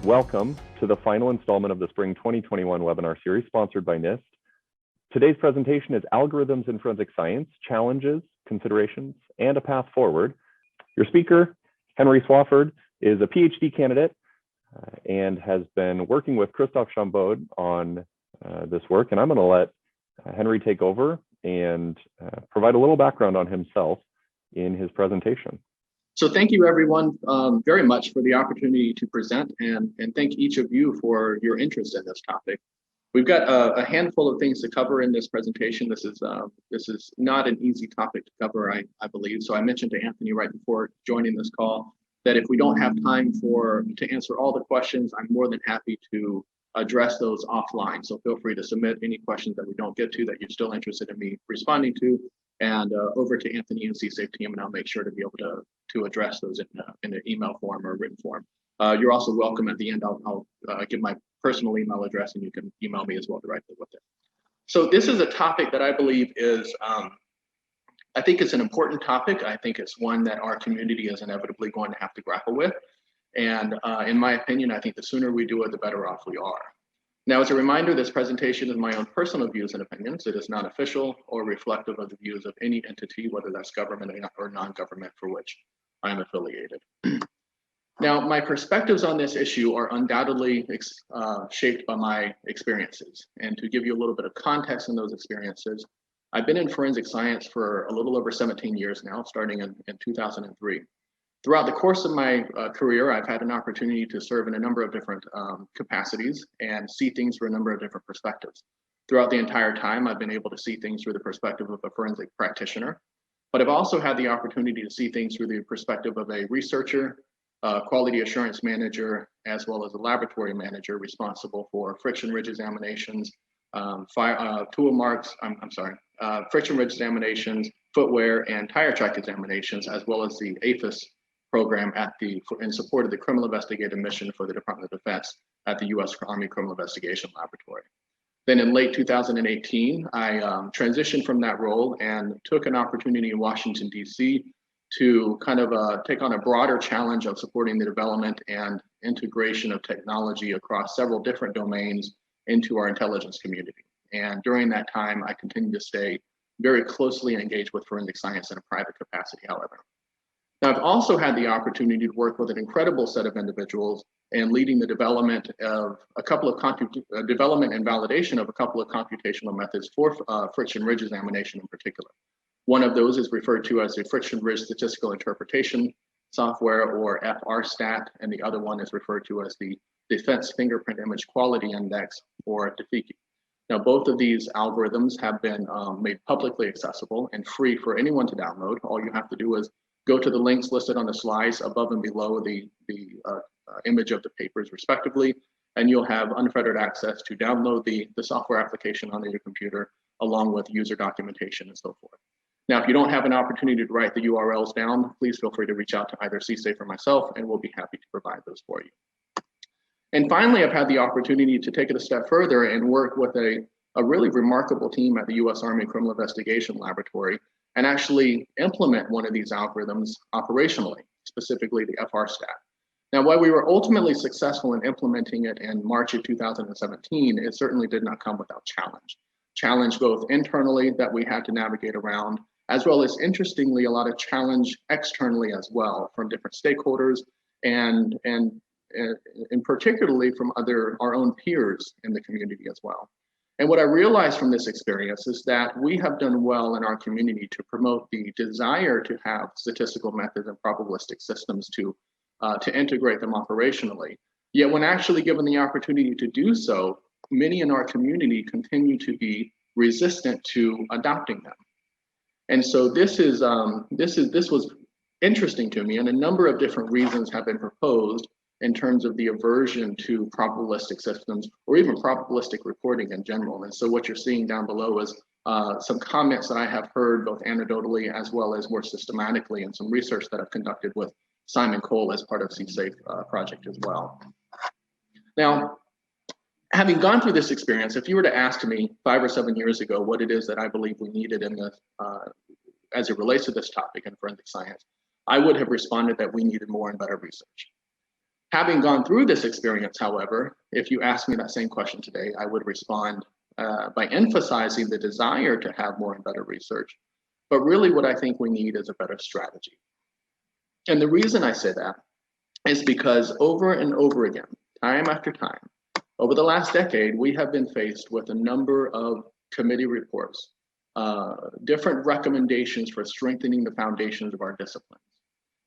Welcome to the final installment of the Spring 2021 webinar series sponsored by NIST. Today's presentation is Algorithms in Forensic Science, Challenges, Considerations, and a Path Forward. Your speaker, Henry Swafford, is a PhD candidate and has been working with Christophe Chambaud on this work. And I'm going to let Henry take over and provide a little background on himself in his presentation. So thank you, everyone, very much for the opportunity to present, and thank each of you for your interest in this topic. We've got a handful of things to cover in this presentation. This is not an easy topic to cover, I believe. So I mentioned to Anthony right before joining this call that if we don't have time to answer all the questions, I'm more than happy to address those offline. So feel free to submit any questions that we don't get to that you're still interested in me responding to, and over to Anthony and CSAFE team, and I'll make sure to be able to address those in an email form or written form. You're also welcome at the end. I'll give my personal email address, and you can email me as well directly with it. So this is a topic that I believe is, I think it's an important topic. I think it's one that our community is inevitably going to have to grapple with. And in my opinion, I think the sooner we do it, the better off we are. Now, as a reminder, this presentation is my own personal views and opinions. It is not official or reflective of the views of any entity, whether that's government or non-government, for which I am affiliated. Now, my perspectives on this issue are undoubtedly shaped by my experiences. And to give you a little bit of context in those experiences, I've been in forensic science for a little over 17 years now, starting in 2003. Throughout the course of my career, I've had an opportunity to serve in a number of different capacities and see things through a number of different perspectives. Throughout the entire time, I've been able to see things through the perspective of a forensic practitioner, but I've also had the opportunity to see things through the perspective of a researcher, quality assurance manager, as well as a laboratory manager responsible for friction ridge examinations, friction ridge examinations, footwear, and tire track examinations, as well as the APHIS program in support of the criminal investigative mission for the Department of Defense at the U.S. Army Criminal Investigation Laboratory. Then in late 2018, I transitioned from that role and took an opportunity in Washington, D.C. to kind of take on a broader challenge of supporting the development and integration of technology across several different domains into our intelligence community. And during that time, I continued to stay very closely engaged with forensic science in a private capacity, however. Now, I've also had the opportunity to work with an incredible set of individuals in leading the development of development and validation of a couple of computational methods for friction ridge examination in particular. One of those is referred to as the friction ridge statistical interpretation software, or FRStat, and the other one is referred to as the Defense Fingerprint Image Quality Index, or DFIQ. Now, both of these algorithms have been made publicly accessible and free for anyone to download. All you have to do is go to the links listed on the slides above and below the image of the papers respectively, and you'll have unfettered access to download the software application onto your computer, along with user documentation and so forth. Now, if you don't have an opportunity to write the URLs down, please feel free to reach out to either CSAFE or myself, and we'll be happy to provide those for you. And finally, I've had the opportunity to take it a step further and work with a really remarkable team at the U.S. Army Criminal Investigation Laboratory and actually implement one of these algorithms operationally, specifically the FRStat. Now, while we were ultimately successful in implementing it in March of 2017, it certainly did not come without challenge. Challenge both internally that we had to navigate around, as well as, interestingly, a lot of challenge externally as well from different stakeholders and particularly from our own peers in the community as well. And what I realized from this experience is that we have done well in our community to promote the desire to have statistical methods and probabilistic systems to integrate them operationally. Yet when actually given the opportunity to do so, many in our community continue to be resistant to adopting them. And so this was interesting to me, and a number of different reasons have been proposed in terms of the aversion to probabilistic systems or even probabilistic reporting in general. And so what you're seeing down below is some comments that I have heard both anecdotally as well as more systematically in some research that I've conducted with Simon Cole as part of CSAFE project as well. Now, having gone through this experience, if you were to ask me 5 or 7 years ago what it is that I believe we needed in this, as it relates to this topic in forensic science, I would have responded that we needed more and better research. Having gone through this experience, however, if you ask me that same question today, I would respond by emphasizing the desire to have more and better research. But really what I think we need is a better strategy. And the reason I say that is because over and over again, time after time, over the last decade, we have been faced with a number of committee reports, different recommendations for strengthening the foundations of our disciplines.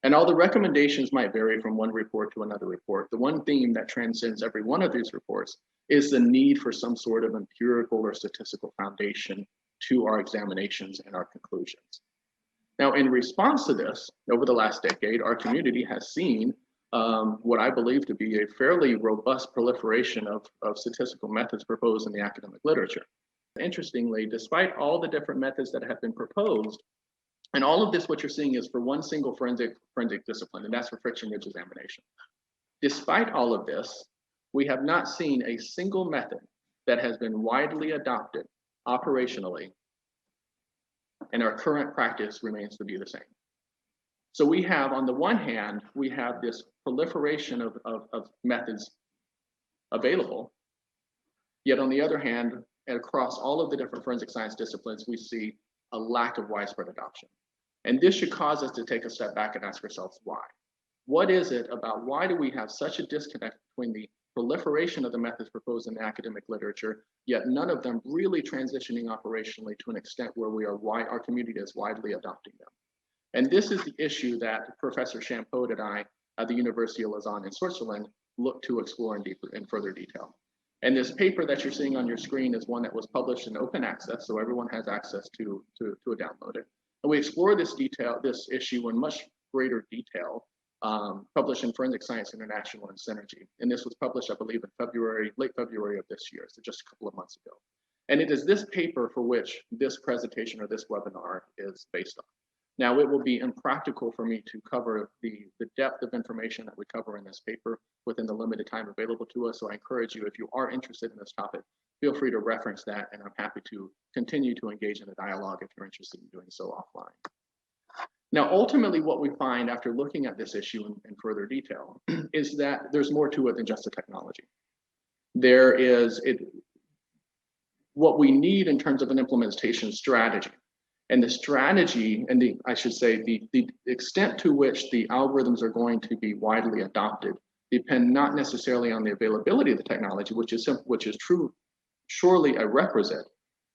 And all the recommendations might vary from one report to another report. The one theme that transcends every one of these reports is the need for some sort of empirical or statistical foundation to our examinations and our conclusions. Now, in response to this, over the last decade, our community has seen what I believe to be a fairly robust proliferation of statistical methods proposed in the academic literature. Interestingly, despite all the different methods that have been proposed, and all of this, what you're seeing is for one single forensic discipline, and that's for friction-ridge examination. Despite all of this, we have not seen a single method that has been widely adopted operationally, and our current practice remains to be the same. So we have, on the one hand, we have this proliferation of methods available, yet on the other hand, and across all of the different forensic science disciplines, we see a lack of widespread adoption. And this should cause us to take a step back and ask ourselves why. What is it about why do we have such a disconnect between the proliferation of the methods proposed in the academic literature, yet none of them really transitioning operationally to an extent where our community is widely adopting them? And this is the issue that Professor Champeau and I at the University of Lausanne in Switzerland look to explore in further detail. And this paper that you're seeing on your screen is one that was published in open access, so everyone has access to download it. And we explore this issue in much greater detail, published in Forensic Science International and Synergy. And this was published, I believe, in late February of this year, so just a couple of months ago. And it is this paper for which this presentation or this webinar is based on. Now, it will be impractical for me to cover the depth of information that we cover in this paper within the limited time available to us. So I encourage you, if you are interested in this topic, feel free to reference that, and I'm happy to continue to engage in a dialogue if you're interested in doing so offline. Now, ultimately, what we find after looking at this issue in further detail is that there's more to it than just the technology. What we need in terms of an implementation strategy. And the strategy, and the extent to which the algorithms are going to be widely adopted depend not necessarily on the availability of the technology, which is true, surely a requisite,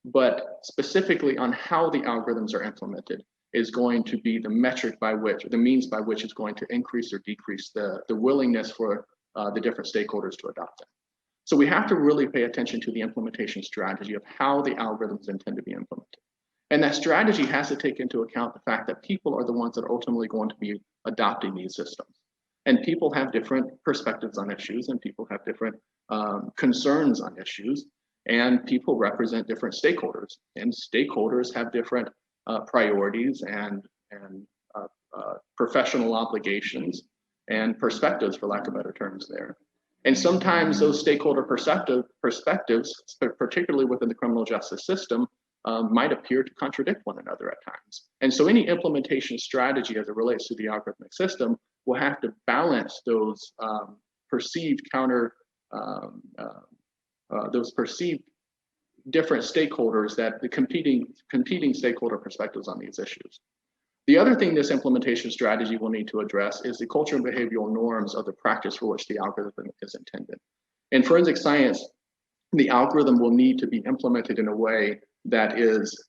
but specifically on how the algorithms are implemented is going to be the metric by which, the means by which is going to increase or decrease the willingness for the different stakeholders to adopt them. So we have to really pay attention to the implementation strategy of how the algorithms intend to be implemented. And that strategy has to take into account the fact that people are the ones that are ultimately going to be adopting these systems. And people have different perspectives on issues, and people have different concerns on issues, and people represent different stakeholders. And stakeholders have different priorities and professional obligations and perspectives, for lack of better terms there. And sometimes those stakeholder perspectives, particularly within the criminal justice system, might appear to contradict one another at times. And so any implementation strategy as it relates to the algorithmic system will have to balance those perceived different stakeholders, that the competing stakeholder perspectives on these issues. The other thing this implementation strategy will need to address is the cultural and behavioral norms of the practice for which the algorithm is intended. In forensic science, the algorithm will need to be implemented in a way that is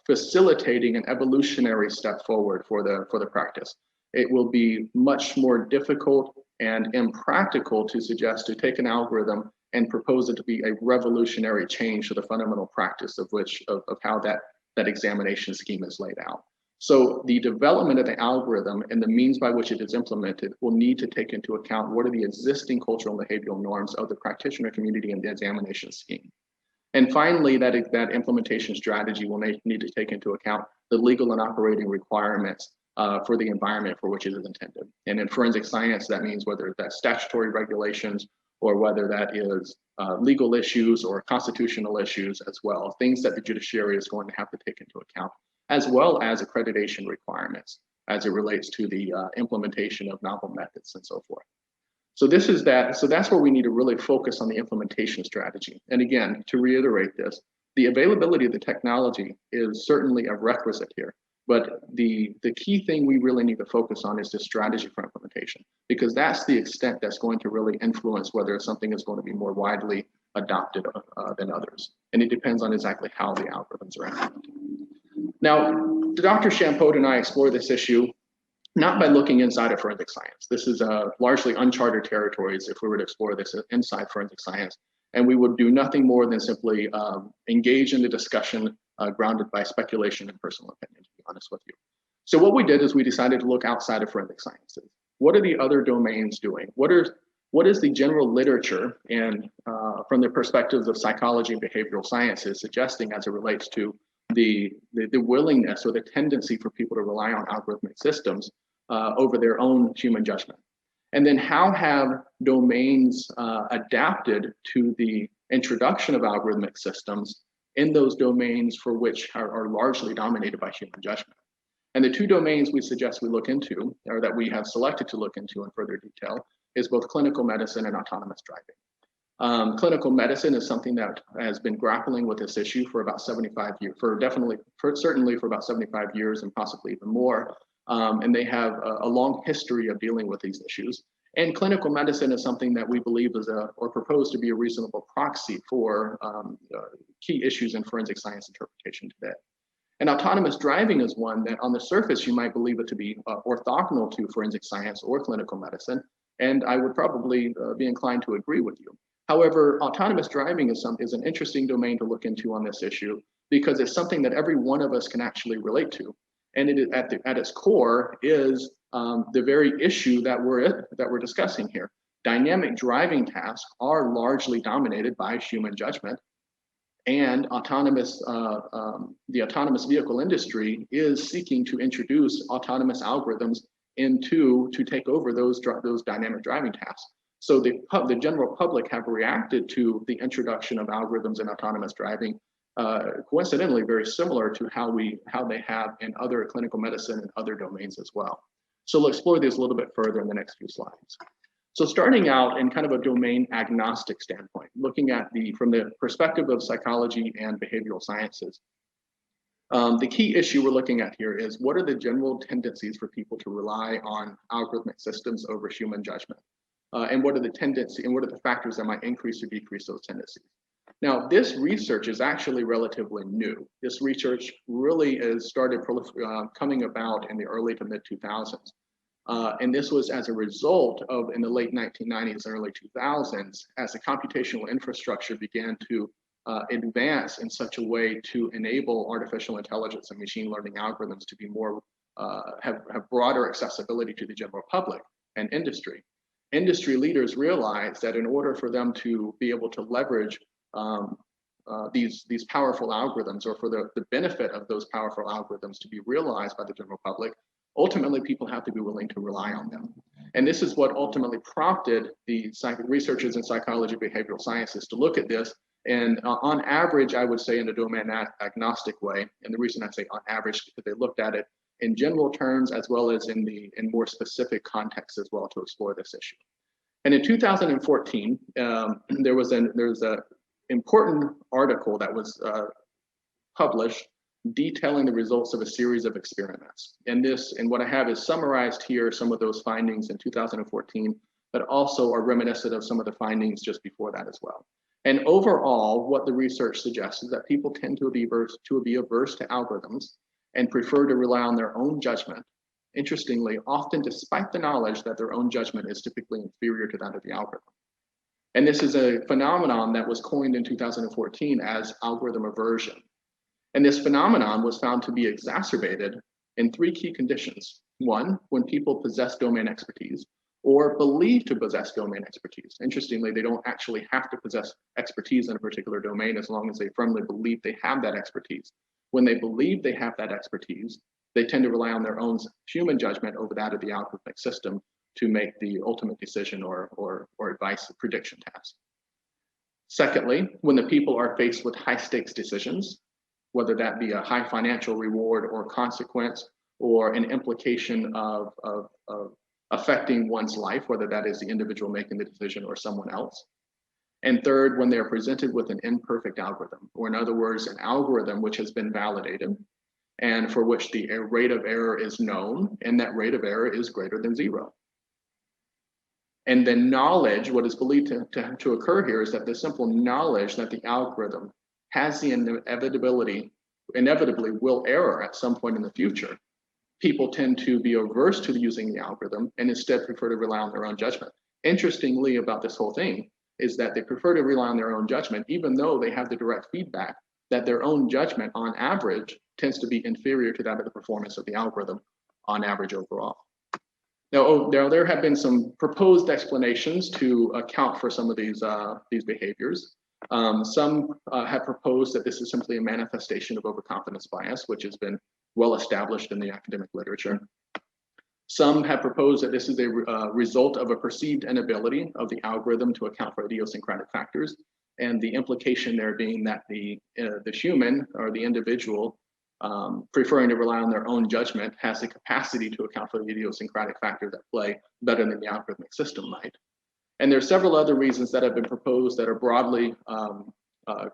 facilitating an evolutionary step forward for the practice. It will be much more difficult and impractical to suggest to take an algorithm and propose it to be a revolutionary change to the fundamental practice of how that examination scheme is laid out. So the development of the algorithm and the means by which it is implemented will need to take into account what are the existing cultural and behavioral norms of the practitioner community and the examination scheme. And finally, that implementation strategy will need to take into account the legal and operating requirements for the environment for which it is intended. And in forensic science, that means whether that's statutory regulations or whether that is legal issues or constitutional issues as well, things that the judiciary is going to have to take into account, as well as accreditation requirements as it relates to the implementation of novel methods and so forth. So this is that. So that's where we need to really focus on the implementation strategy. And again, to reiterate this, the availability of the technology is certainly a requisite here. But the key thing we really need to focus on is the strategy for implementation, because that's the extent that's going to really influence whether something is going to be more widely adopted than others. And it depends on exactly how the algorithms are implemented. Now, Dr. Champote and I explore this issue not by looking inside of forensic science. This is largely uncharted territories if we were to explore this inside forensic science. And we would do nothing more than simply engage in the discussion grounded by speculation and personal opinion, to be honest with you. So what we did is we decided to look outside of forensic sciences. What are the other domains doing? What is the general literature and from the perspectives of psychology and behavioral sciences suggesting as it relates to the willingness or the tendency for people to rely on algorithmic systems over their own human judgment? And then how have domains adapted to the introduction of algorithmic systems in those domains for which are largely dominated by human judgment? And the two domains we suggest we look into, or that we have selected to look into in further detail, is both clinical medicine and autonomous driving. Clinical medicine is something that has been grappling with this issue for about 75 years, certainly for about 75 years and possibly even more. And they have a long history of dealing with these issues. And clinical medicine is something that we believe is or propose to be a reasonable proxy for key issues in forensic science interpretation today. And autonomous driving is one that on the surface, you might believe it to be orthogonal to forensic science or clinical medicine. And I would probably be inclined to agree with you. However, autonomous driving is an interesting domain to look into on this issue because it's something that every one of us can actually relate to. And it is at its core is the very issue that we're discussing here. Dynamic driving tasks are largely dominated by human judgment, and the autonomous vehicle industry is seeking to introduce autonomous algorithms to take over those dynamic driving tasks. So the general public have reacted to the introduction of algorithms in autonomous driving, coincidentally very similar to how they have in other clinical medicine and other domains as well. So we'll explore these a little bit further in the next few slides. So starting out in kind of a domain agnostic standpoint, looking at from the perspective of psychology and behavioral sciences, the key issue we're looking at here is what are the general tendencies for people to rely on algorithmic systems over human judgment? And what are the factors that might increase or decrease those tendencies? Now, this research is actually relatively new. This research really started coming about in the early to mid 2000s. And this was as a result of, in the late 1990s and early 2000s, as the computational infrastructure began to advance in such a way to enable artificial intelligence and machine learning algorithms to be more, have broader accessibility to the general public and industry. Industry leaders realized that in order for them to be able to leverage these powerful algorithms, or for the benefit of those powerful algorithms to be realized by the general public, ultimately people have to be willing to rely on them. And this is what ultimately prompted the researchers in psychology behavioral sciences to look at this. And on average, I would say in a domain agnostic way. And the reason I say on average, because they looked at it in general terms as well as in more specific contexts as well to explore this issue. And in 2014, there was an important article that was published detailing the results of a series of experiments. And what I have is summarized here some of those findings in 2014, but also are reminiscent of some of the findings just before that as well. And overall, what the research suggests is that people tend to be averse to algorithms and prefer to rely on their own judgment. Interestingly, often despite the knowledge that their own judgment is typically inferior to that of the algorithm. And this is a phenomenon that was coined in 2014 as algorithm aversion. And this phenomenon was found to be exacerbated in three key conditions. One, when people possess domain expertise or believe to possess domain expertise. Interestingly, they don't actually have to possess expertise in a particular domain as long as they firmly believe they have that expertise. When they believe they have that expertise, they tend to rely on their own human judgment over that of the algorithmic system to make the ultimate decision or advice prediction task. Secondly, when the people are faced with high stakes decisions, whether that be a high financial reward or consequence, or an implication of affecting one's life, whether that is the individual making the decision or someone else. And third, when they're presented with an imperfect algorithm, or in other words, an algorithm which has been validated and for which the rate of error is known, and that rate of error is greater than 0. And the knowledge, what is believed to occur here is that the simple knowledge that the algorithm has the inevitably will error at some point in the future. People tend to be averse to using the algorithm and instead prefer to rely on their own judgment. Interestingly about this whole thing is that they prefer to rely on their own judgment, even though they have the direct feedback that their own judgment on average tends to be inferior to that of the performance of the algorithm on average overall. Now, there have been some proposed explanations to account for some of these behaviors. Some have proposed that this is simply a manifestation of overconfidence bias, which has been well established in the academic literature. Some have proposed that this is a result of a perceived inability of the algorithm to account for idiosyncratic factors, and the implication there being that the human or the individual preferring to rely on their own judgment has the capacity to account for the idiosyncratic factors at play better than the algorithmic system might. And there are several other reasons that have been proposed that are broadly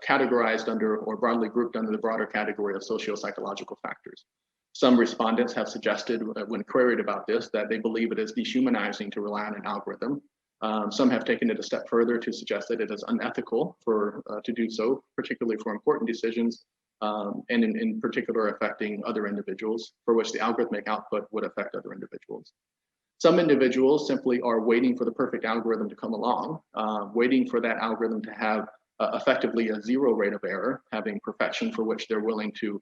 categorized under or broadly grouped under the broader category of socio-psychological factors. Some respondents have suggested when queried about this that they believe it is dehumanizing to rely on an algorithm. Some have taken it a step further to suggest that it is unethical to do so, particularly for important decisions, and in particular affecting other individuals, for which the algorithmic output would affect other individuals. Some individuals simply are waiting for the perfect algorithm to come along, waiting for that algorithm to have effectively a 0 rate of error, having perfection for which they're willing to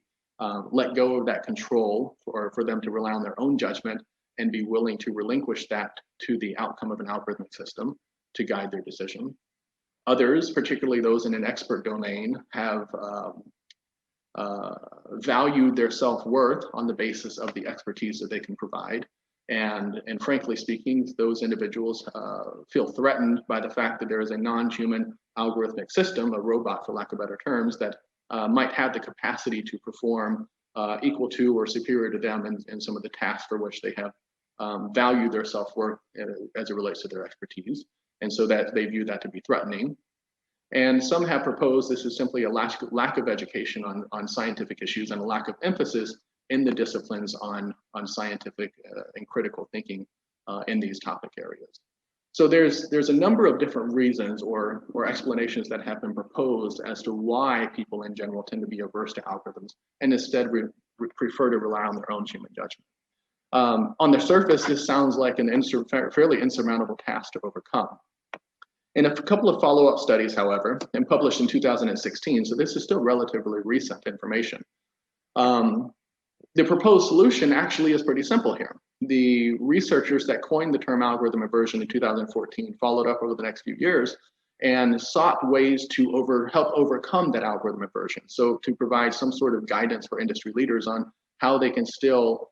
let go of that control for them to rely on their own judgment and be willing to relinquish that to the outcome of an algorithmic system to guide their decision. Others, particularly those in an expert domain, have valued their self-worth on the basis of the expertise that they can provide. And frankly speaking, those individuals feel threatened by the fact that there is a non-human algorithmic system, a robot for lack of better terms, that might have the capacity to perform equal to or superior to them in some of the tasks for which they have valued their self-worth as it relates to their expertise. And so that they view that to be threatening. And some have proposed this is simply a lack of education on scientific issues and a lack of emphasis in the disciplines on scientific and critical thinking in these topic areas. So there's a number of different reasons or explanations that have been proposed as to why people in general tend to be averse to algorithms and instead prefer to rely on their own human judgment. On the surface, this sounds like an fairly insurmountable task to overcome. In a couple of follow-up studies, however, and published in 2016, so this is still relatively recent information, the proposed solution actually is pretty simple here. The researchers that coined the term algorithm aversion in 2014 followed up over the next few years and sought ways to help overcome that algorithm aversion. So to provide some sort of guidance for industry leaders on how they can still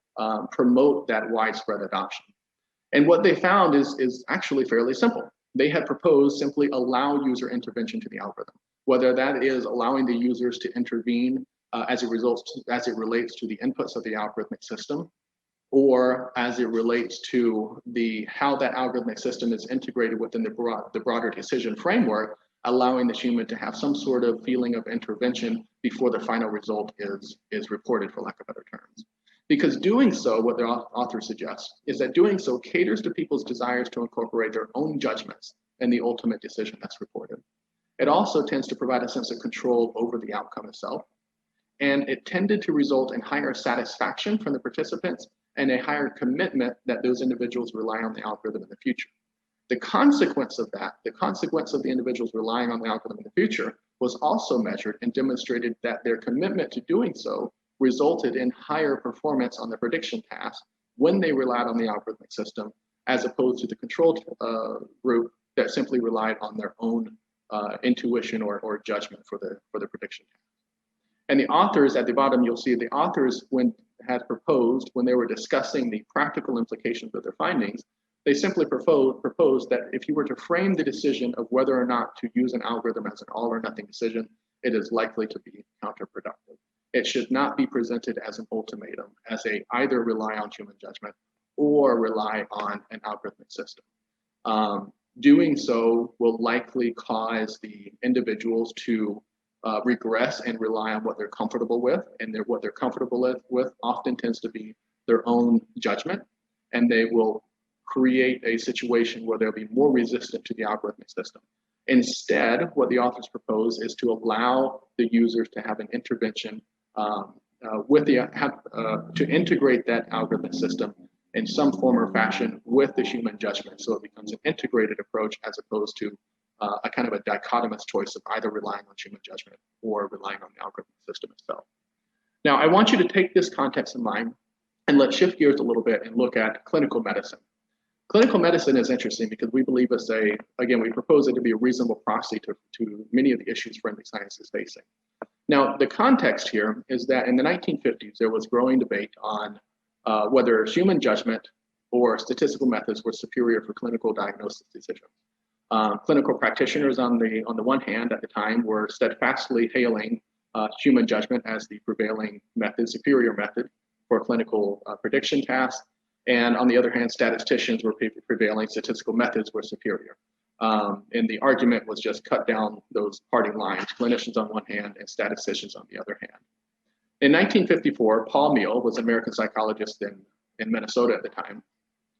promote that widespread adoption. And what they found is actually fairly simple. They had proposed simply allow user intervention to the algorithm, whether that is allowing the users to intervene as it relates to the inputs of the algorithmic system, or as it relates to how that algorithmic system is integrated within the broader decision framework, allowing the human to have some sort of feeling of intervention before the final result is reported, for lack of better terms. Because doing so, what the author suggests, is that doing so caters to people's desires to incorporate their own judgments in the ultimate decision that's reported. It also tends to provide a sense of control over the outcome itself. And it tended to result in higher satisfaction from the participants and a higher commitment that those individuals rely on the algorithm in the future. The consequence of that, the consequence of the individuals relying on the algorithm in the future, was also measured and demonstrated that their commitment to doing so resulted in higher performance on the prediction task when they relied on the algorithmic system, as opposed to the control group that simply relied on their own intuition or judgment for the prediction task. And the authors at the bottom, you'll see the authors had proposed, when they were discussing the practical implications of their findings, they simply proposed that if you were to frame the decision of whether or not to use an algorithm as an all or nothing decision, it is likely to be counterproductive. It should not be presented as an ultimatum, as either rely on human judgment or rely on an algorithmic system. Doing so will likely cause the individuals to regress and rely on what they're comfortable with, and what they're comfortable with often tends to be their own judgment, and they will create a situation where they'll be more resistant to the algorithmic system. Instead, what the authors propose is to allow the users to have an intervention to integrate that algorithmic system in some form or fashion with the human judgment, so it becomes an integrated approach as opposed to a kind of a dichotomous choice of either relying on human judgment or relying on the algorithmic system itself. Now, I want you to take this context in mind and let's shift gears a little bit and look at clinical medicine. Clinical medicine is interesting because we believe we propose it to be a reasonable proxy to many of the issues forensic science is facing. Now, the context here is that in the 1950s, there was growing debate on whether human judgment or statistical methods were superior for clinical diagnosis decisions. Clinical practitioners on the one hand at the time were steadfastly hailing human judgment as the prevailing method, superior method for clinical prediction tasks. And on the other hand, statisticians were prevailing statistical methods were superior. And the argument was just cut down those parting lines, clinicians on one hand and statisticians on the other hand. In 1954, Paul Meehl was an American psychologist in Minnesota at the time,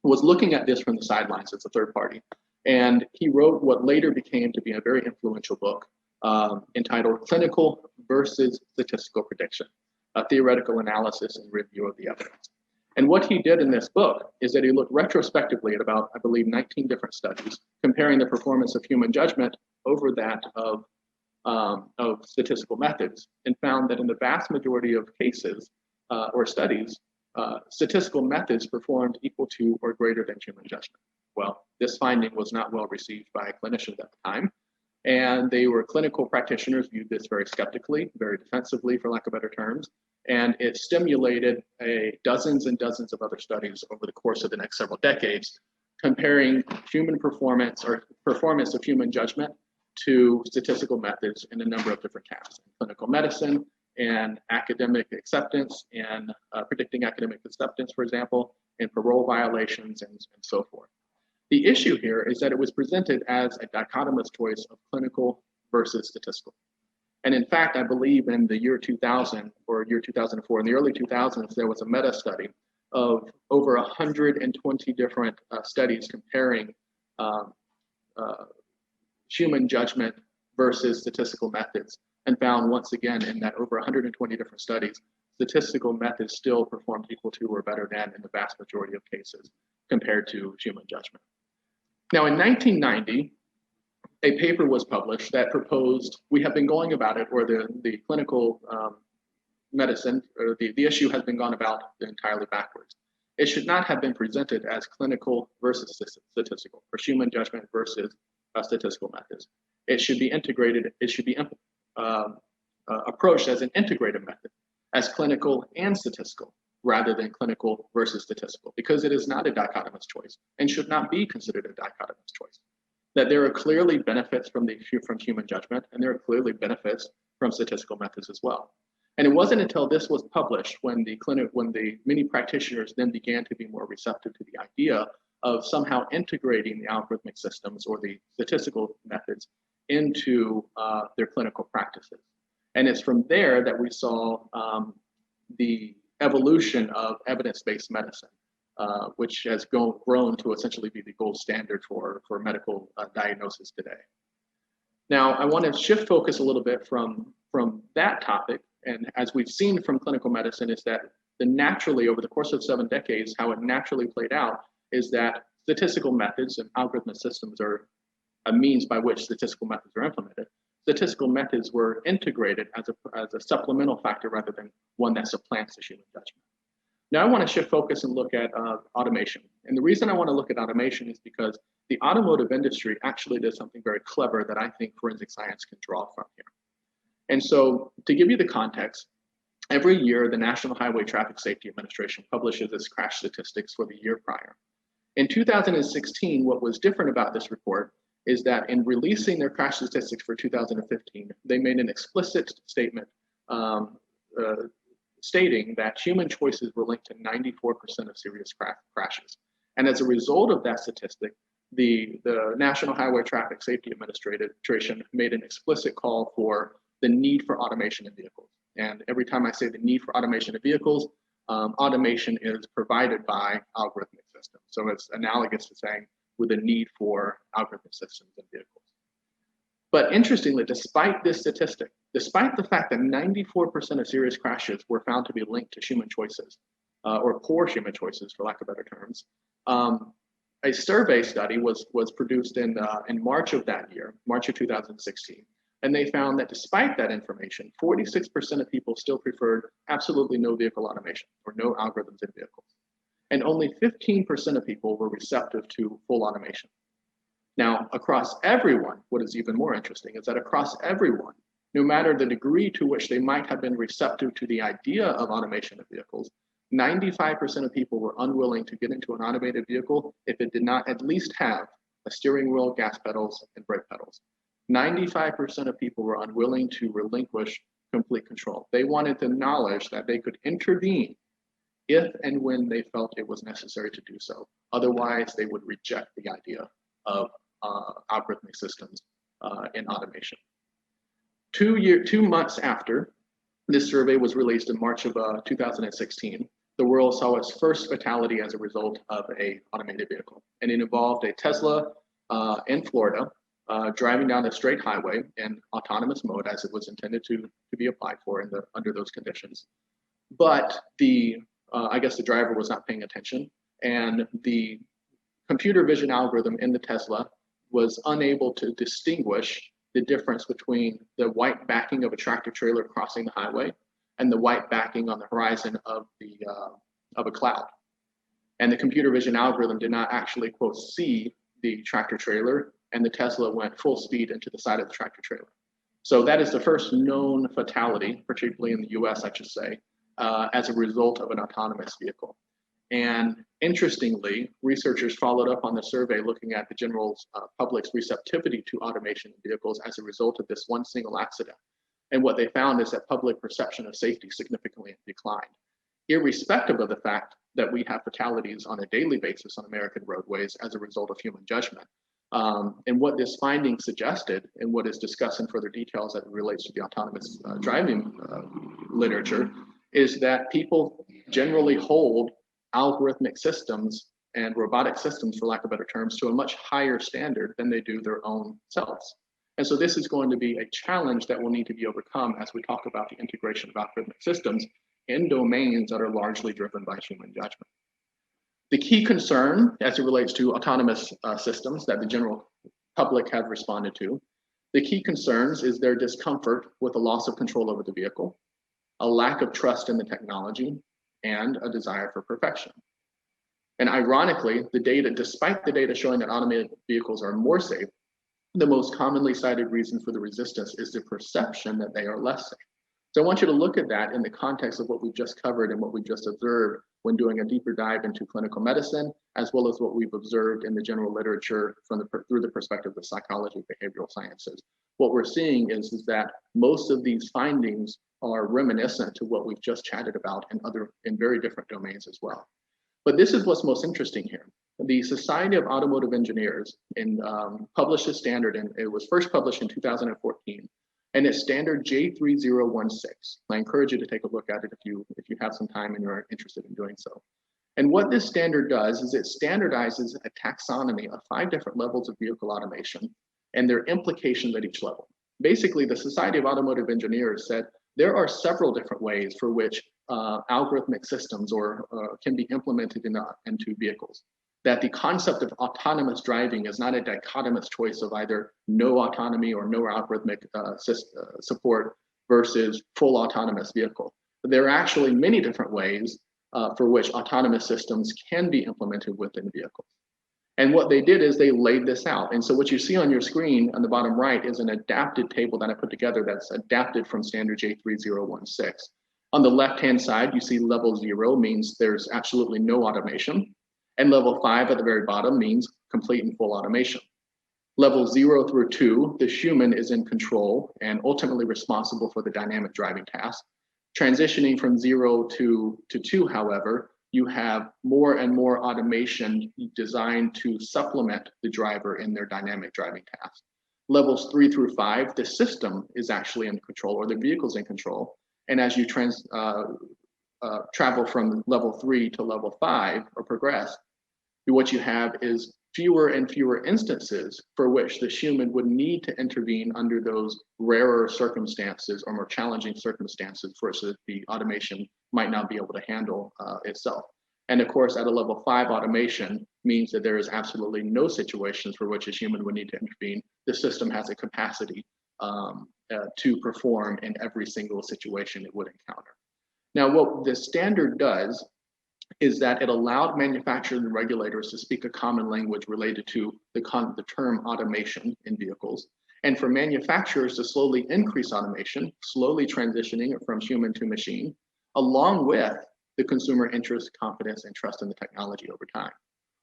who was looking at this from the sidelines as a third party. And he wrote what later became to be a very influential book entitled Clinical versus Statistical Prediction, a theoretical analysis and review of the evidence. And what he did in this book is that he looked retrospectively at about, I believe, 19 different studies, comparing the performance of human judgment over that of statistical methods, and found that in the vast majority of cases or studies, statistical methods performed equal to or greater than human judgment. Well, this finding was not well received by clinicians at the time, and they were clinical practitioners viewed this very skeptically, very defensively, for lack of better terms, and it stimulated dozens and dozens of other studies over the course of the next several decades, comparing human performance or performance of human judgment to statistical methods in a number of different tasks, clinical medicine and academic acceptance and predicting academic acceptance, for example, and parole violations and so forth. The issue here is that it was presented as a dichotomous choice of clinical versus statistical. And in fact, I believe in the year 2000 or year 2004, in the early 2000s, there was a meta study of over 120 different studies comparing human judgment versus statistical methods, and found once again in that over 120 different studies, statistical methods still performed equal to or better than in the vast majority of cases compared to human judgment. Now, in 1990, a paper was published that proposed, we have been going about it, or the clinical medicine, or the issue has been gone about entirely backwards. It should not have been presented as clinical versus statistical, or human judgment versus statistical methods. It should be integrated, it should be approached as an integrated method, as clinical and statistical, rather than clinical versus statistical, because it is not a dichotomous choice and should not be considered a dichotomous choice. That there are clearly benefits from human judgment, and there are clearly benefits from statistical methods as well. And it wasn't until this was published when the many practitioners then began to be more receptive to the idea of somehow integrating the algorithmic systems or the statistical methods into their clinical practices. And it's from there that we saw the evolution of evidence-based medicine, which has grown to essentially be the gold standard for medical diagnosis today. Now, I want to shift focus a little bit from that topic, and as we've seen from clinical medicine, is that naturally, over the course of 7 decades, how it naturally played out is that statistical methods and algorithmic systems are a means by which statistical methods are implemented. Statistical methods were integrated as a supplemental factor rather than one that supplants the human judgment. Now I want to shift focus and look at automation. And the reason I want to look at automation is because the automotive industry actually does something very clever that I think forensic science can draw from here. And so to give you the context, every year the National Highway Traffic Safety Administration publishes its crash statistics for the year prior. In 2016, what was different about this report is that in releasing their crash statistics for 2015, they made an explicit statement stating that human choices were linked to 94% of serious crashes. And as a result of that statistic, the National Highway Traffic Safety Administration made an explicit call for the need for automation in vehicles. And every time I say the need for automation in vehicles, automation is provided by algorithmic systems. So it's analogous to saying with a need for algorithmic systems in vehicles. But interestingly, despite this statistic, despite the fact that 94% of serious crashes were found to be linked to human choices, or poor human choices, for lack of better terms, a survey study was produced in March of that year, March of 2016. And they found that despite that information, 46% of people still preferred absolutely no vehicle automation or no algorithms in vehicles. And only 15% of people were receptive to full automation. Now, across everyone, what is even more interesting is that across everyone, no matter the degree to which they might have been receptive to the idea of automation of vehicles, 95% of people were unwilling to get into an automated vehicle if it did not at least have a steering wheel, gas pedals, and brake pedals. 95% of people were unwilling to relinquish complete control. They wanted the knowledge that they could intervene if and when they felt it was necessary to do so. Otherwise, they would reject the idea of algorithmic systems in automation. 2 months after this survey was released in March of 2016, the world saw its first fatality as a result of an automated vehicle. And it involved a Tesla in Florida driving down a straight highway in autonomous mode as it was intended to be applied for under those conditions. But I guess the driver was not paying attention, and the computer vision algorithm in the Tesla was unable to distinguish the difference between the white backing of a tractor trailer crossing the highway and the white backing on the horizon of a cloud. And the computer vision algorithm did not actually, quote, see the tractor trailer, and the Tesla went full speed into the side of the tractor trailer. So that is the first known fatality, particularly in the US, I should say, as a result of an autonomous vehicle. And interestingly, researchers followed up on the survey looking at the general public's receptivity to automation in vehicles as a result of this one single accident. And what they found is that public perception of safety significantly declined, irrespective of the fact that we have fatalities on a daily basis on American roadways as a result of human judgment. And what this finding suggested, and what is discussed in further details as it relates to the autonomous driving literature, is that people generally hold algorithmic systems and robotic systems, for lack of better terms, to a much higher standard than they do their own selves. And so this is going to be a challenge that will need to be overcome as we talk about the integration of algorithmic systems in domains that are largely driven by human judgment. The key concern as it relates to autonomous systems that the general public have responded to, the key concerns is their discomfort with a loss of control over the vehicle, a lack of trust in the technology, and a desire for perfection. And ironically, despite the data showing that automated vehicles are more safe, the most commonly cited reason for the resistance is the perception that they are less safe. So I want you to look at that in the context of what we've just covered and what we just observed when doing a deeper dive into clinical medicine, as well as what we've observed in the general literature through the perspective of psychology, behavioral sciences. What we're seeing is that most of these findings are reminiscent to what we've just chatted about in very different domains as well. But this is what's most interesting here. The Society of Automotive Engineers published a standard, and it was first published in 2014, and it's standard J3016. I encourage you to take a look at it if you have some time and you're interested in doing so. And what this standard does is it standardizes a taxonomy of 5 different levels of vehicle automation and their implications at each level. Basically, the Society of Automotive Engineers said there are several different ways for which algorithmic systems can be implemented into vehicles. That the concept of autonomous driving is not a dichotomous choice of either no autonomy or no algorithmic support versus full autonomous vehicle. But there are actually many different ways for which autonomous systems can be implemented within vehicles. And what they did is they laid this out. And so what you see on your screen on the bottom right is an adapted table that I put together that's adapted from standard J3016. On the left-hand side, you see level 0 means there's absolutely no automation. And level 5 at the very bottom means complete and full automation. Level 0 through 2, the human is in control and ultimately responsible for the dynamic driving task. Transitioning from 0 to 2, however, you have more and more automation designed to supplement the driver in their dynamic driving tasks. Levels 3 through 5, the system is actually in control, or the vehicle's in control. And as you travel from level 3 to level 5 or progress, what you have is fewer and fewer instances for which the human would need to intervene under those rarer circumstances or more challenging circumstances for which the automation might not be able to handle itself. And of course, at a level 5, automation means that there is absolutely no situations for which a human would need to intervene. The system has a capacity to perform in every single situation it would encounter. Now, what the standard does is that it allowed manufacturers and regulators to speak a common language related to the term automation in vehicles, and for manufacturers to slowly increase automation, slowly transitioning it from human to machine, along with the consumer interest, confidence, and trust in the technology over time.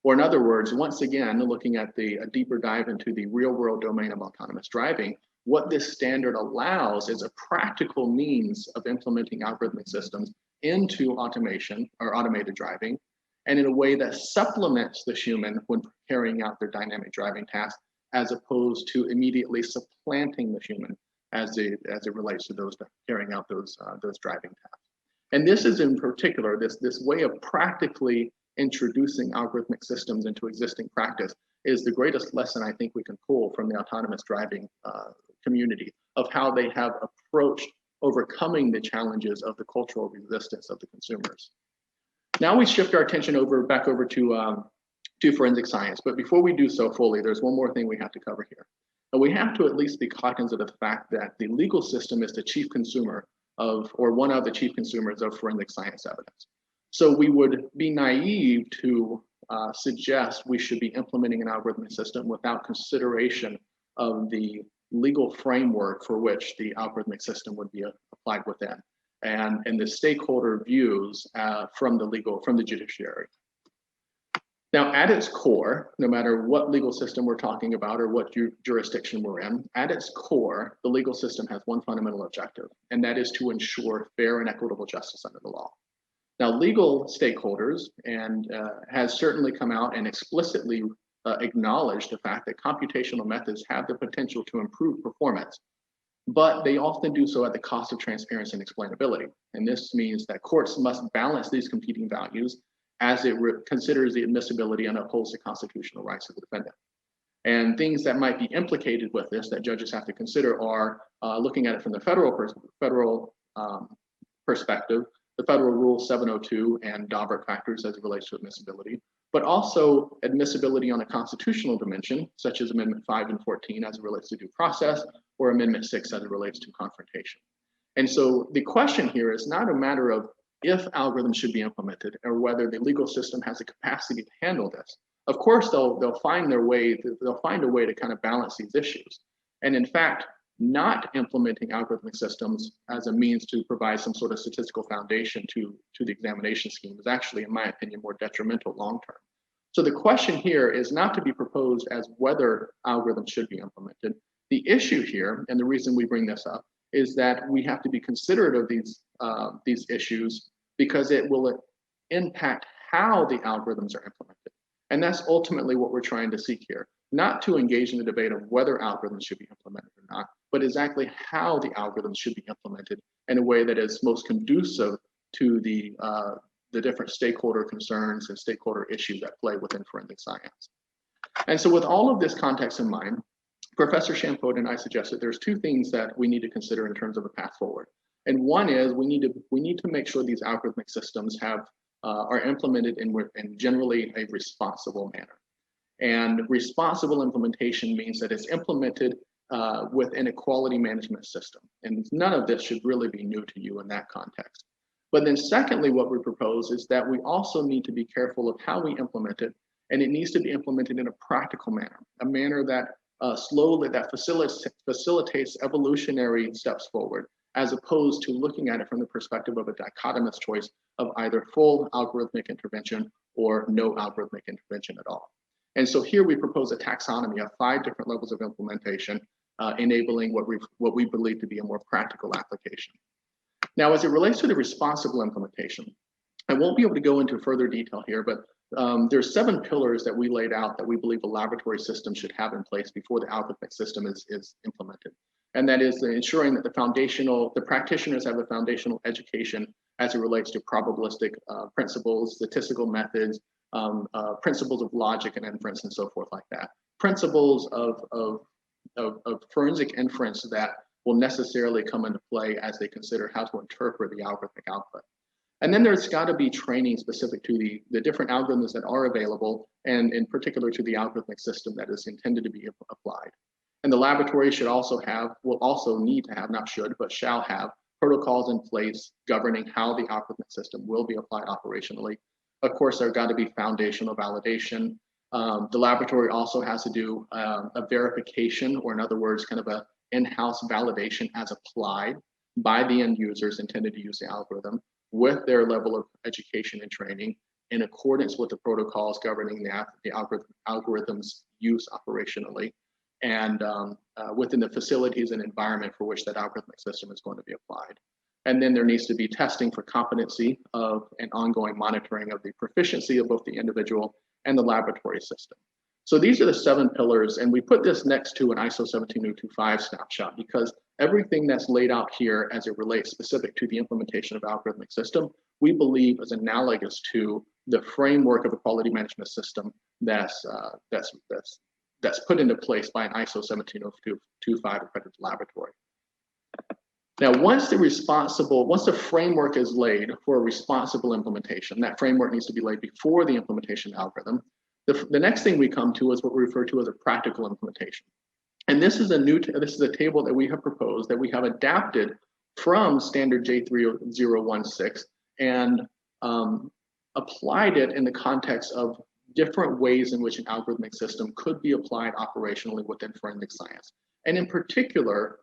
Or in other words, once again, looking at a deeper dive into the real-world domain of autonomous driving, what this standard allows is a practical means of implementing algorithmic systems into automation or automated driving, and in a way that supplements the human when carrying out their dynamic driving tasks, as opposed to immediately supplanting the human as it relates to those carrying out those driving tasks. And this is in particular, this way of practically introducing algorithmic systems into existing practice is the greatest lesson I think we can pull from the autonomous driving community of how they have approached overcoming the challenges of the cultural resistance of the consumers. Now we shift our attention back over to forensic science, but before we do so fully, there's one more thing we have to cover here. And we have to at least be cognizant of the fact that the legal system is the chief consumer of, or one of the chief consumers of forensic science evidence. So we would be naive to suggest we should be implementing an algorithmic system without consideration of the legal framework for which the algorithmic system would be applied within, and the stakeholder views from the judiciary. Now, at its core, no matter what legal system we're talking about or what jurisdiction we're in, at its core, the legal system has one fundamental objective, and that is to ensure fair and equitable justice under the law. Now, legal stakeholders has certainly come out and explicitly acknowledged the fact that computational methods have the potential to improve performance, but they often do so at the cost of transparency and explainability. And this means that courts must balance these competing values as it considers the admissibility and upholds the constitutional rights of the defendant. And things that might be implicated with this that judges have to consider are looking at it from the federal perspective, the federal rule 702 and Daubert factors as it relates to admissibility, but also admissibility on a constitutional dimension, such as Amendment 5 and 14 as it relates to due process, or Amendment 6 as it relates to confrontation. And so the question here is not a matter of if algorithms should be implemented or whether the legal system has the capacity to handle this. Of course, they'll find a way to kind of balance these issues. And in fact, not implementing algorithmic systems as a means to provide some sort of statistical foundation to the examination scheme is actually, in my opinion, more detrimental long-term. So the question here is not to be proposed as whether algorithms should be implemented. The issue here, and the reason we bring this up, is that we have to be considerate of these issues because it will impact how the algorithms are implemented. And that's ultimately what we're trying to seek here, not to engage in the debate of whether algorithms should be implemented or not, but exactly how the algorithms should be implemented in a way that is most conducive to the different stakeholder concerns and stakeholder issues that play within forensic science. And so with all of this context in mind, Professor Champot and I suggested there's two things that we need to consider in terms of a path forward. And one is we need to make sure these algorithmic systems are implemented in generally a responsible manner. And responsible implementation means that it's implemented within a quality management system. And none of this should really be new to you in that context. But then secondly, what we propose is that we also need to be careful of how we implement it. And it needs to be implemented in a practical manner, a manner that facilitates evolutionary steps forward, as opposed to looking at it from the perspective of a dichotomous choice of either full algorithmic intervention or no algorithmic intervention at all. And so here we propose a taxonomy of 5 different levels of implementation, enabling what we believe to be a more practical application. Now, as it relates to the responsible implementation, I won't be able to go into further detail here, but there's 7 pillars that we laid out that we believe a laboratory system should have in place before the algorithmic system is implemented. And that is ensuring that the practitioners have a foundational education as it relates to probabilistic principles, statistical methods, principles of logic and inference, and so forth like that. Principles of forensic inference that will necessarily come into play as they consider how to interpret the algorithmic output. And then there's got to be training specific to the different algorithms that are available, and in particular to the algorithmic system that is intended to be applied. And the laboratory will also need to have, not should, but shall have protocols in place governing how the algorithmic system will be applied operationally. Of course, there's got to be foundational validation. The laboratory also has to do a verification, or in other words, kind of a in-house validation as applied by the end users intended to use the algorithm with their level of education and training in accordance with the protocols governing the algorithm's use operationally, and within the facilities and environment for which that algorithmic system is going to be applied. And then there needs to be testing for competency of and ongoing monitoring of the proficiency of both the individual and the laboratory system. So these are the 7 pillars, and we put this next to an ISO 17025 snapshot because everything that's laid out here as it relates specific to the implementation of algorithmic system, we believe is analogous to the framework of a quality management system that's put into place by an ISO 17025 accredited laboratory. Now, once the framework is laid for a responsible implementation, that framework needs to be laid before the implementation algorithm. The next thing we come to is what we refer to as a practical implementation. And this is a table that we have proposed that we have adapted from standard J3016 and applied it in the context of different ways in which an algorithmic system could be applied operationally within forensic science. And in particular,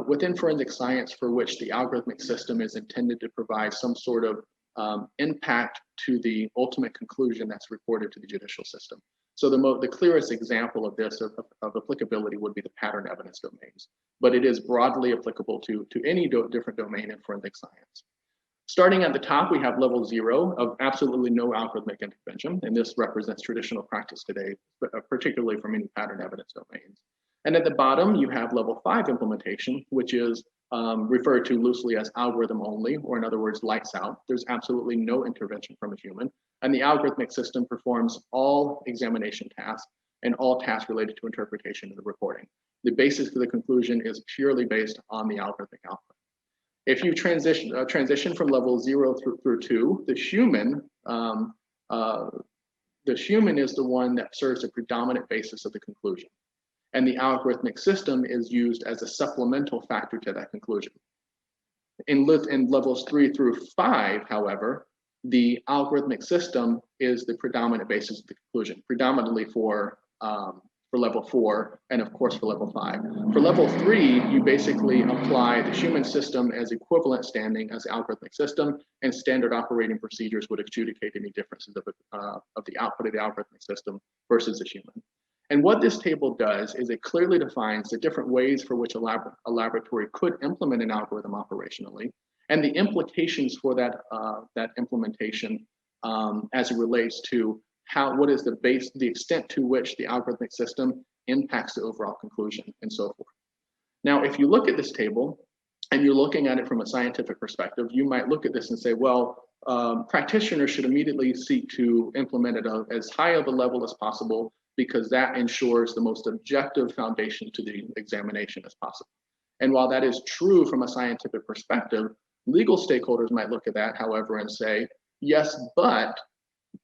within forensic science for which the algorithmic system is intended to provide some sort of impact to the ultimate conclusion that's reported to the judicial system. So the clearest example of this of applicability would be the pattern evidence domains, but it is broadly applicable to any different domain in forensic science. Starting at the top, we have level 0 of absolutely no algorithmic intervention, and this represents traditional practice today, particularly for many pattern evidence domains. And at the bottom, you have level 5 implementation, which is referred to loosely as algorithm only, or in other words, lights out. There's absolutely no intervention from a human. And the algorithmic system performs all examination tasks and all tasks related to interpretation of the reporting. The basis for the conclusion is purely based on the algorithmic output. If you transition from level 0 through 2, the human is the one that serves the predominant basis of the conclusion. And the algorithmic system is used as a supplemental factor to that conclusion. In levels 3 through 5, however, the algorithmic system is the predominant basis of the conclusion, predominantly for level 4, and of course for level 5. For level 3, you basically apply the human system as equivalent standing as the algorithmic system, and standard operating procedures would adjudicate any differences of the output of the algorithmic system versus the human. And what this table does is it clearly defines the different ways for which a laboratory could implement an algorithm operationally, and the implications for that implementation as it relates to what is the extent to which the algorithmic system impacts the overall conclusion, and so forth. Now, if you look at this table and you're looking at it from a scientific perspective, you might look at this and say, well, practitioners should immediately seek to implement it at as high of a level as possible, because that ensures the most objective foundation to the examination as possible. And while that is true from a scientific perspective, legal stakeholders might look at that, however, and say, yes, but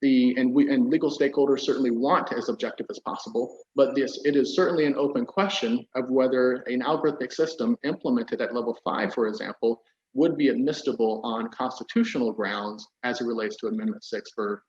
legal stakeholders certainly want as objective as possible, but it is certainly an open question of whether an algorithmic system implemented at level 5, for example, would be admissible on constitutional grounds as it relates to Amendment 6 for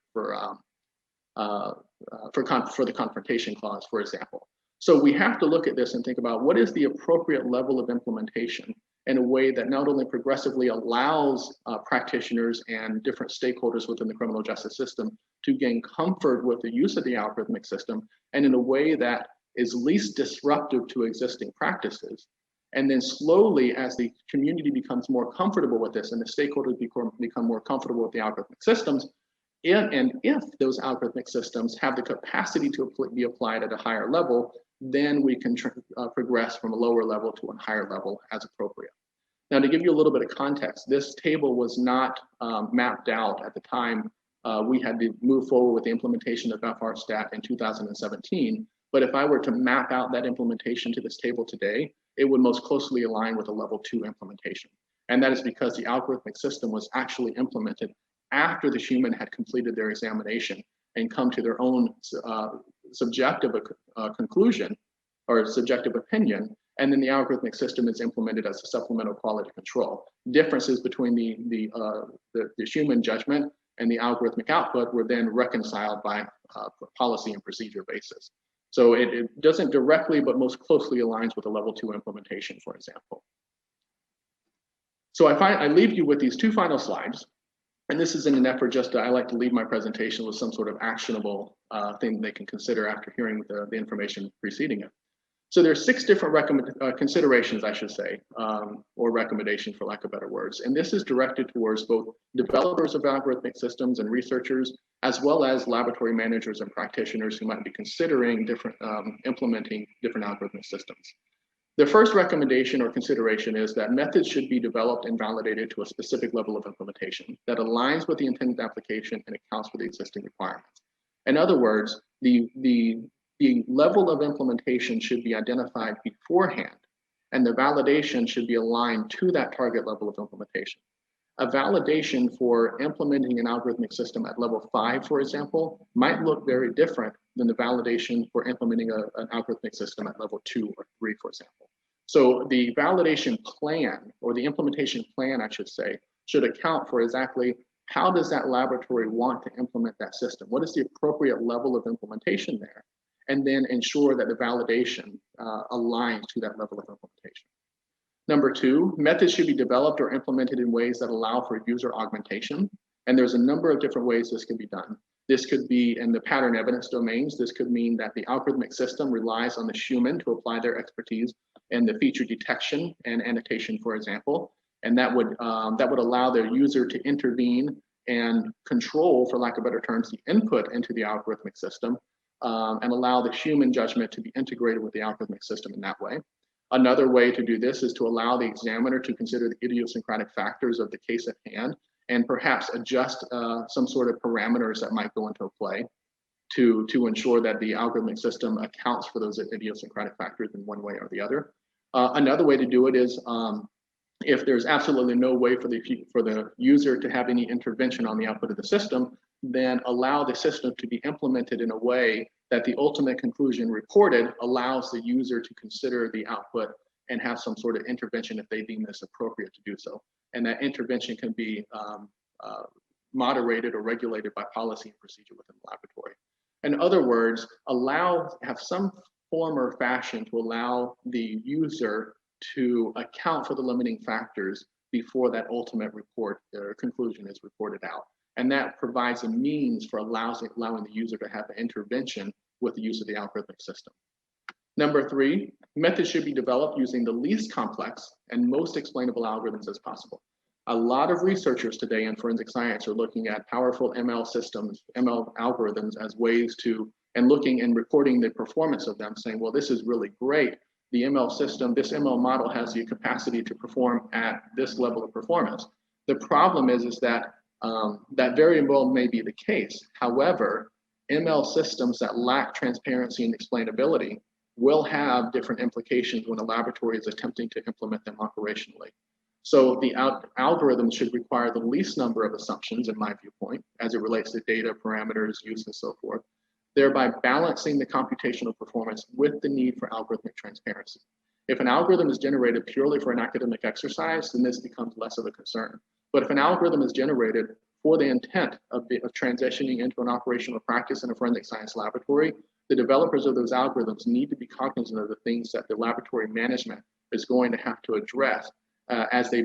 the confrontation clause, for example. So we have to look at this and think about what is the appropriate level of implementation in a way that not only progressively allows practitioners and different stakeholders within the criminal justice system to gain comfort with the use of the algorithmic system, and in a way that is least disruptive to existing practices, And then slowly, as the community becomes more comfortable with this and the stakeholders become more comfortable with the algorithmic systems, if those algorithmic systems have the capacity to be applied at a higher level, then we can progress from a lower level to a higher level as appropriate. Now, to give you a little bit of context, this table was not mapped out at the time we had to move forward with the implementation of FRStat in 2017. But if I were to map out that implementation to this table today, it would most closely align with a level 2 implementation. And that is because the algorithmic system was actually implemented after the human had completed their examination and come to their own subjective conclusion or subjective opinion. And then the algorithmic system is implemented as a supplemental quality control. Differences between the human judgment and the algorithmic output were then reconciled by policy and procedure basis. So it doesn't directly, but most closely aligns with a level 2 implementation, for example. So I leave you with these two final slides. And this is in an effort I like to leave my presentation with some sort of actionable thing they can consider after hearing the information preceding it. So there's 6 different considerations, I should say, or recommendations for lack of better words. And this is directed towards both developers of algorithmic systems and researchers, as well as laboratory managers and practitioners who might be considering implementing different algorithmic systems. The first recommendation or consideration is that methods should be developed and validated to a specific level of implementation that aligns with the intended application and accounts for the existing requirements. In other words, the level of implementation should be identified beforehand, and the validation should be aligned to that target level of implementation. A validation for implementing an algorithmic system at level 5, for example, might look very different than the validation for implementing an algorithmic system at level 2 or 3, for example. So the validation plan, or the implementation plan, I should say, should account for exactly how does that laboratory want to implement that system? What is the appropriate level of implementation there? And then ensure that the validation aligns to that level of implementation. Number 2, methods should be developed or implemented in ways that allow for user augmentation. And there's a number of different ways this can be done. This could be in the pattern evidence domains. This could mean that the algorithmic system relies on the human to apply their expertise in the feature detection and annotation, for example. And that would allow the user to intervene and control, for lack of better terms, the input into the algorithmic system and allow the human judgment to be integrated with the algorithmic system in that way. Another way to do this is to allow the examiner to consider the idiosyncratic factors of the case at hand and perhaps adjust some sort of parameters that might go into play to ensure that the algorithmic system accounts for those idiosyncratic factors in one way or the other. Another way to do it is if there's absolutely no way for the user to have any intervention on the output of the system, then allow the system to be implemented in a way that the ultimate conclusion reported allows the user to consider the output and have some sort of intervention if they deem this appropriate to do so. And that intervention can be moderated or regulated by policy and procedure within the laboratory. In other words, have some form or fashion to allow the user to account for the limiting factors before that ultimate report or conclusion is reported out. And that provides a means for allowing the user to have an intervention with the use of the algorithmic system. Number 3, methods should be developed using the least complex and most explainable algorithms as possible. A lot of researchers today in forensic science are looking at powerful ML systems, ML algorithms as ways to, and looking and reporting the performance of them, saying, well, this is really great. The ML system, this ML model has the capacity to perform at this level of performance. The problem is that that very well may be the case. However, ML systems that lack transparency and explainability will have different implications when a laboratory is attempting to implement them operationally. So the algorithm should require the least number of assumptions, in my viewpoint, as it relates to data, parameters, use, and so forth, thereby balancing the computational performance with the need for algorithmic transparency. If an algorithm is generated purely for an academic exercise, then this becomes less of a concern. But if an algorithm is generated for the intent of transitioning into an operational practice in a forensic science laboratory, the developers of those algorithms need to be cognizant of the things that the laboratory management is going to have to address as they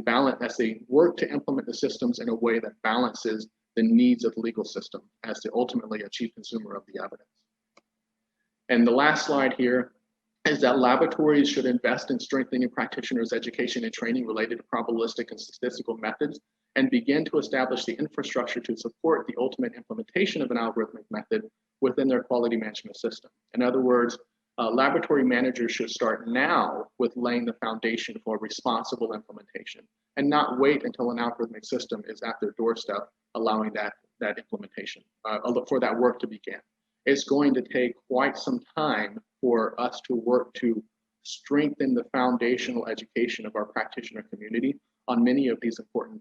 work to implement the systems in a way that balances the needs of the legal system as the ultimately a chief consumer of the evidence. And the last slide here is that laboratories should invest in strengthening practitioners' education and training related to probabilistic and statistical methods and begin to establish the infrastructure to support the ultimate implementation of an algorithmic method within their quality management system. In other words, laboratory managers should start now with laying the foundation for responsible implementation and not wait until an algorithmic system is at their doorstep, allowing that implementation, for that work to begin. It's going to take quite some time for us to work to strengthen the foundational education of our practitioner community on many of these important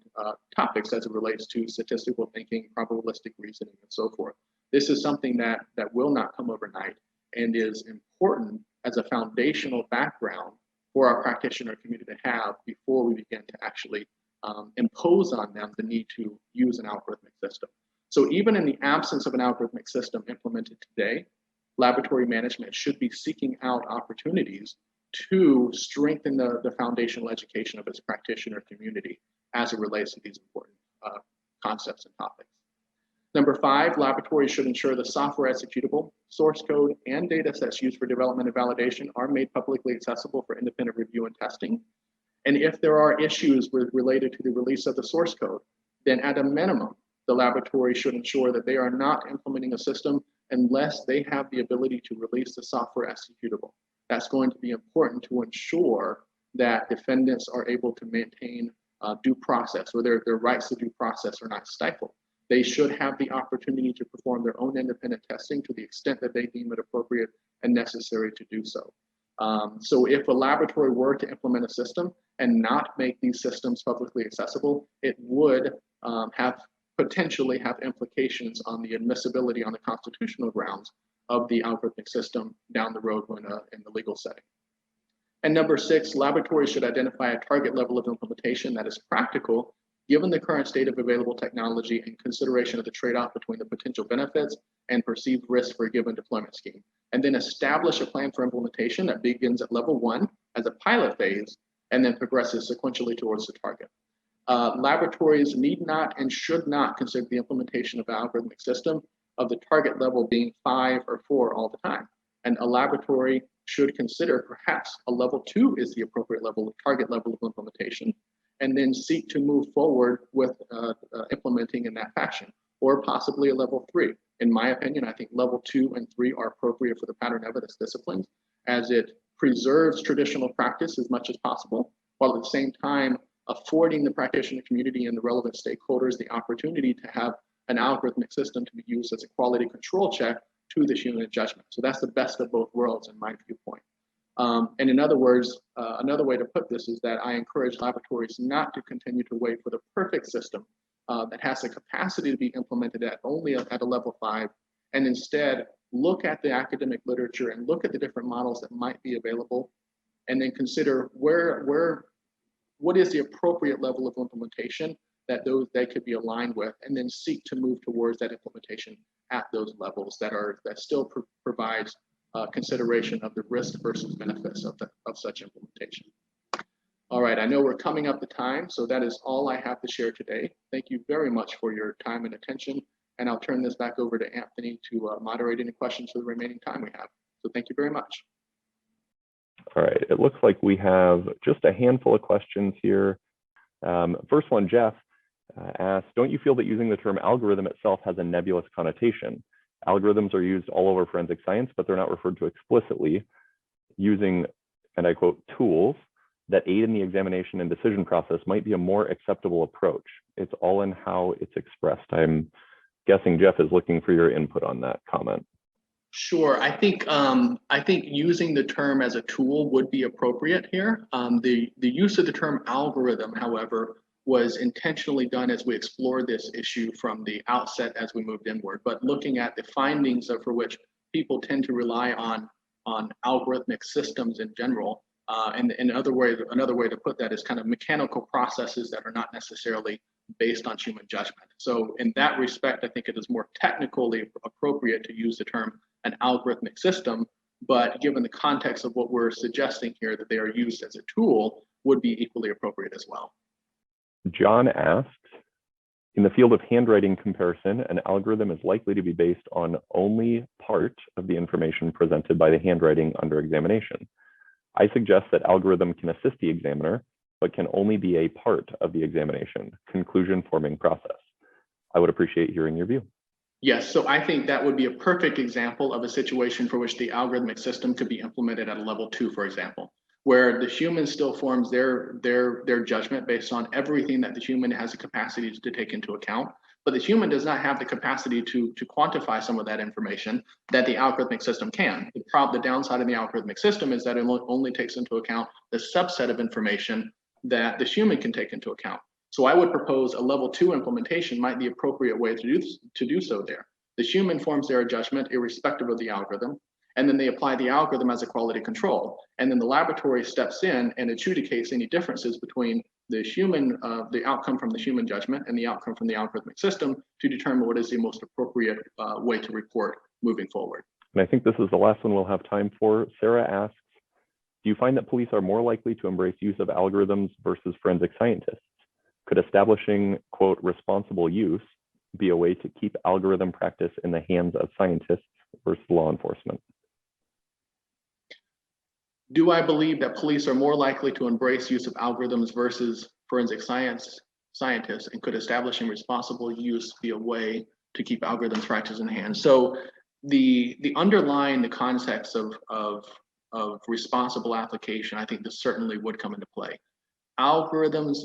topics as it relates to statistical thinking, probabilistic reasoning, and so forth. This is something that will not come overnight and is important as a foundational background for our practitioner community to have before we begin to actually impose on them the need to use an algorithmic system. So even in the absence of an algorithmic system implemented today, laboratory management should be seeking out opportunities to strengthen the foundational education of its practitioner community as it relates to these important concepts and topics. Number 5, laboratories should ensure the software executable, source code, and data sets used for development and validation are made publicly accessible for independent review and testing. And if there are issues related to the release of the source code, then at a minimum, the laboratory should ensure that they are not implementing a system unless they have the ability to release the software executable. That's going to be important to ensure that defendants are able to maintain due process, or their rights to due process are not stifled. They should have the opportunity to perform their own independent testing to the extent that they deem it appropriate and necessary to do so. So if a laboratory were to implement a system and not make these systems publicly accessible, it would potentially have implications on the admissibility on the constitutional grounds of the algorithmic system down the road when in the legal setting. And number 6, laboratories should identify a target level of implementation that is practical given the current state of available technology and consideration of the trade-off between the potential benefits and perceived risk for a given deployment scheme. And then establish a plan for implementation that begins at level 1 as a pilot phase and then progresses sequentially towards the target. Laboratories need not and should not consider the implementation of an algorithmic system of the target level being 5 or 4 all the time. And a laboratory should consider perhaps a level 2 is the appropriate level, target level of implementation, and then seek to move forward with implementing in that fashion, or possibly a level 3. In my opinion, I think level 2 and 3 are appropriate for the pattern evidence disciplines, as it preserves traditional practice as much as possible, while at the same time affording the practitioner community and the relevant stakeholders the opportunity to have an algorithmic system to be used as a quality control check to the human judgment. So that's the best of both worlds in my viewpoint. And in other words, another way to put this is that I encourage laboratories not to continue to wait for the perfect system that has the capacity to be implemented only at a level 5, and instead look at the academic literature and look at the different models that might be available, and then consider what is the appropriate level of implementation that they could be aligned with, and then seek to move towards that implementation at those levels that still provides consideration of the risk versus benefits of such implementation. All right, I know we're coming up to time, so that is all I have to share today. Thank you very much for your time and attention, and I'll turn this back over to Anthony to moderate any questions for the remaining time we have. So thank you very much. All right, it looks like we have just a handful of questions here. First one, Jeff asked, don't you feel that using the term algorithm itself has a nebulous connotation? Algorithms are used all over forensic science, but they're not referred to explicitly. Using, and I quote, tools that aid in the examination and decision process might be a more acceptable approach. It's all in how it's expressed. I'm guessing Jeff is looking for your input on that comment. Sure, I think using the term as a tool would be appropriate here. The use of the term algorithm, however, was intentionally done as we explored this issue from the outset as we moved inward. But looking at the findings for which people tend to rely on algorithmic systems in general, and another way to put that is kind of mechanical processes that are not necessarily based on human judgment. So in that respect, I think it is more technically appropriate to use the term an algorithmic system, but given the context of what we're suggesting here, that they are used as a tool would be equally appropriate as well. John asks, In the field of handwriting comparison, an algorithm is likely to be based on only part of the information presented by the handwriting under examination. I suggest that algorithm can assist the examiner, but can only be a part of the examination, conclusion forming process. I would appreciate hearing your view. Yes, so I think that would be a perfect example of a situation for which the algorithmic system could be implemented at a level 2, for example, where the human still forms their judgment based on everything that the human has the capacity to take into account, but the human does not have the capacity to quantify some of that information that the algorithmic system can. The downside of the algorithmic system is that it only takes into account the subset of information that the human can take into account. So I would propose a level 2 implementation might be the appropriate way to do so there. The human forms their judgment irrespective of the algorithm, and then they apply the algorithm as a quality control. And then the laboratory steps in and adjudicates any differences between the outcome from the human judgment and the outcome from the algorithmic system to determine what is the most appropriate way to report moving forward. And I think this is the last one we'll have time for. Sarah asks, do you find that police are more likely to embrace use of algorithms versus forensic scientists? Could establishing, quote, responsible use be a way to keep algorithm practice in the hands of scientists versus law enforcement? Do I believe that police are more likely to embrace use of algorithms versus forensic scientists, and could establishing responsible use be a way to keep algorithms practice in hand? So the underlying the context of responsible application, I think this certainly would come into play. Algorithms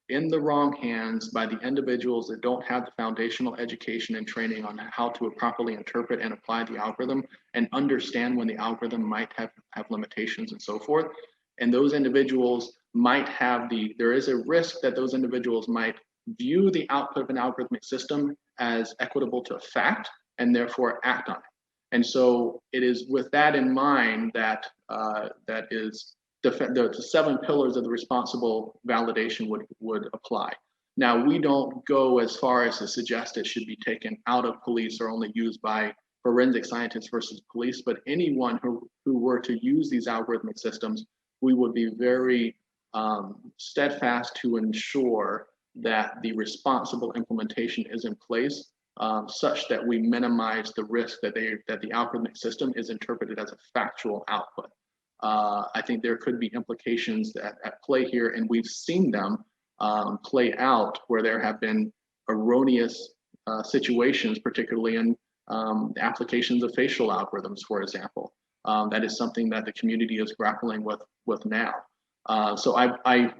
in the wrong hands by the individuals that don't have the foundational education and training on how to properly interpret and apply the algorithm and understand when the algorithm might have limitations and so forth. And those individuals might have there is a risk that those individuals might view the output of an algorithmic system as equitable to fact and therefore act on it. And so it is with that in mind that the 7 pillars of the responsible validation would apply. Now, we don't go as far as to suggest it should be taken out of police or only used by forensic scientists versus police, but anyone who were to use these algorithmic systems, we would be very steadfast to ensure that the responsible implementation is in place, such that we minimize the risk that the algorithmic system is interpreted as a factual output. I think there could be implications at play here, and we've seen them play out where there have been erroneous situations, particularly in applications of facial algorithms, for example. That is something that the community is grappling with now. So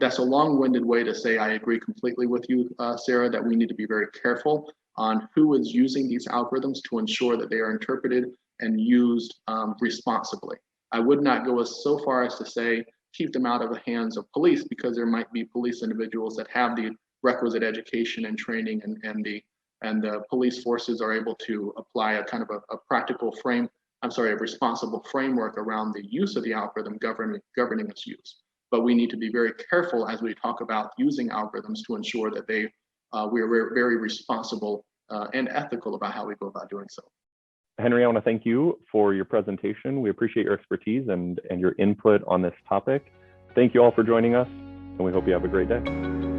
that's a long-winded way to say I agree completely with you, Sarah, that we need to be very careful on who is using these algorithms to ensure that they are interpreted and used responsibly. I would not go so far as to say keep them out of the hands of police, because there might be police individuals that have the requisite education and training, and the police forces are able to apply a kind of a responsible framework around the use of the algorithm governing its use. But we need to be very careful as we talk about using algorithms to ensure that we are very responsible and ethical about how we go about doing so. Henry, I want to thank you for your presentation. We appreciate your expertise and your input on this topic. Thank you all for joining us, and we hope you have a great day.